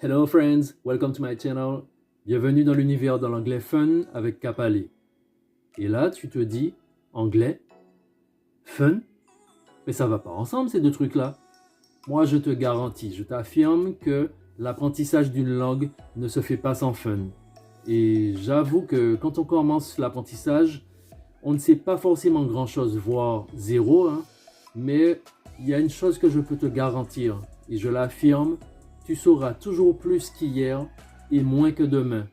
Hello friends, welcome to my channel. Bienvenue dans l'univers de l'anglais fun avec Kapalé. Et là, tu te dis, anglais, fun? Mais ça va pas ensemble ces deux trucs-là. Moi, je te garantis, je t'affirme que l'apprentissage d'une langue ne se fait pas sans fun. Et j'avoue que quand on commence l'apprentissage, on ne sait pas forcément grand-chose, voire zéro, hein, mais il y a une chose que je peux te garantir, et je l'affirme, tu sauras toujours plus qu'hier et moins que demain.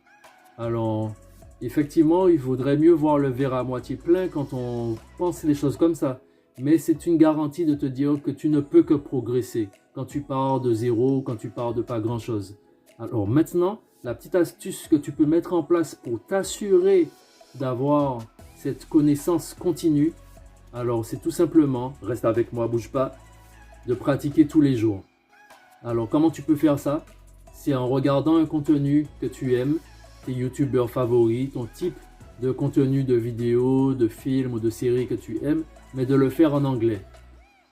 Alors, effectivement, il vaudrait mieux voir le verre à moitié plein quand on pense les choses comme ça. Mais c'est une garantie de te dire que tu ne peux que progresser quand tu pars de zéro, quand tu pars de pas grand-chose. Alors maintenant, la petite astuce que tu peux mettre en place pour t'assurer d'avoir cette connaissance continue, alors c'est tout simplement, reste avec moi, bouge pas, de pratiquer tous les jours. Alors comment tu peux faire ça? C'est en regardant un contenu que tu aimes, tes youtubeurs favoris, ton type de contenu de vidéo, de film ou de série que tu aimes, mais de le faire en anglais.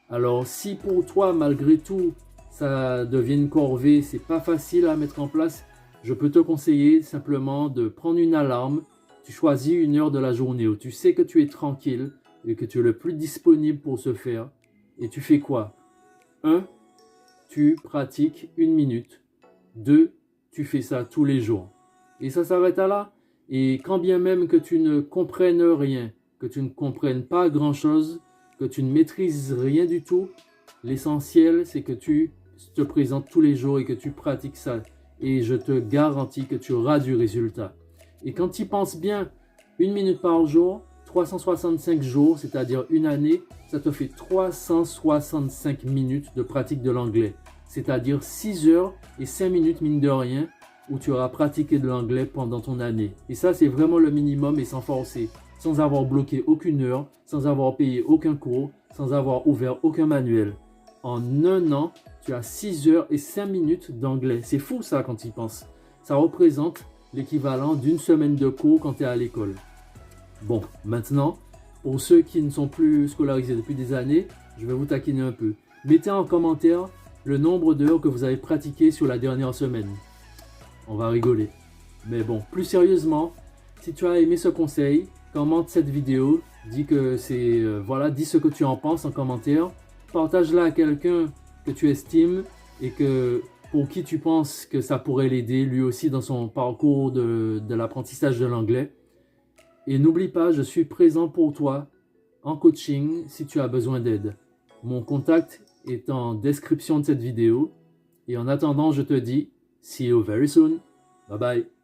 Alors si pour toi malgré tout ça devient une corvée, c'est pas facile à mettre en place, je peux te conseiller simplement de prendre une alarme. Tu choisis une heure de la journée où tu sais que tu es tranquille et que tu es le plus disponible pour ce faire. Et tu fais quoi? 1. Tu pratiques 1 minute. 2. Tu fais ça tous les jours. Et ça s'arrête à là. Et quand bien même que tu ne comprennes rien, que tu ne comprennes pas grand-chose, que tu ne maîtrises rien du tout, l'essentiel c'est que tu te présentes tous les jours et que tu pratiques ça. Et je te garantis que tu auras du résultat. Et quand tu y penses bien, 1 minute par jour, 365 jours, c'est-à-dire une année, ça te fait 365 minutes de pratique de l'anglais. C'est-à-dire 6 heures et 5 minutes, mine de rien, où tu auras pratiqué de l'anglais pendant ton année. Et ça, c'est vraiment le minimum et sans forcer, sans avoir bloqué aucune heure, sans avoir payé aucun cours, sans avoir ouvert aucun manuel. En un an, tu as 6 heures et 5 minutes d'anglais. C'est fou ça quand tu y penses. Ça représente l'équivalent d'une semaine de cours quand tu es à l'école. Bon, maintenant, pour ceux qui ne sont plus scolarisés depuis des années, je vais vous taquiner un peu. Mettez en commentaire le nombre d'heures que vous avez pratiqué sur la dernière semaine. On va rigoler. Mais bon, plus sérieusement, si tu as aimé ce conseil, commente cette vidéo, dis que c'est dis ce que tu en penses en commentaire, partage-la à quelqu'un que tu estimes et que pour qui tu penses que ça pourrait l'aider lui aussi dans son parcours de l'apprentissage de l'anglais. Et n'oublie pas, je suis présent pour toi en coaching si tu as besoin d'aide. Mon contact est en description de cette vidéo. Et en attendant, je te dis, see you very soon. Bye bye.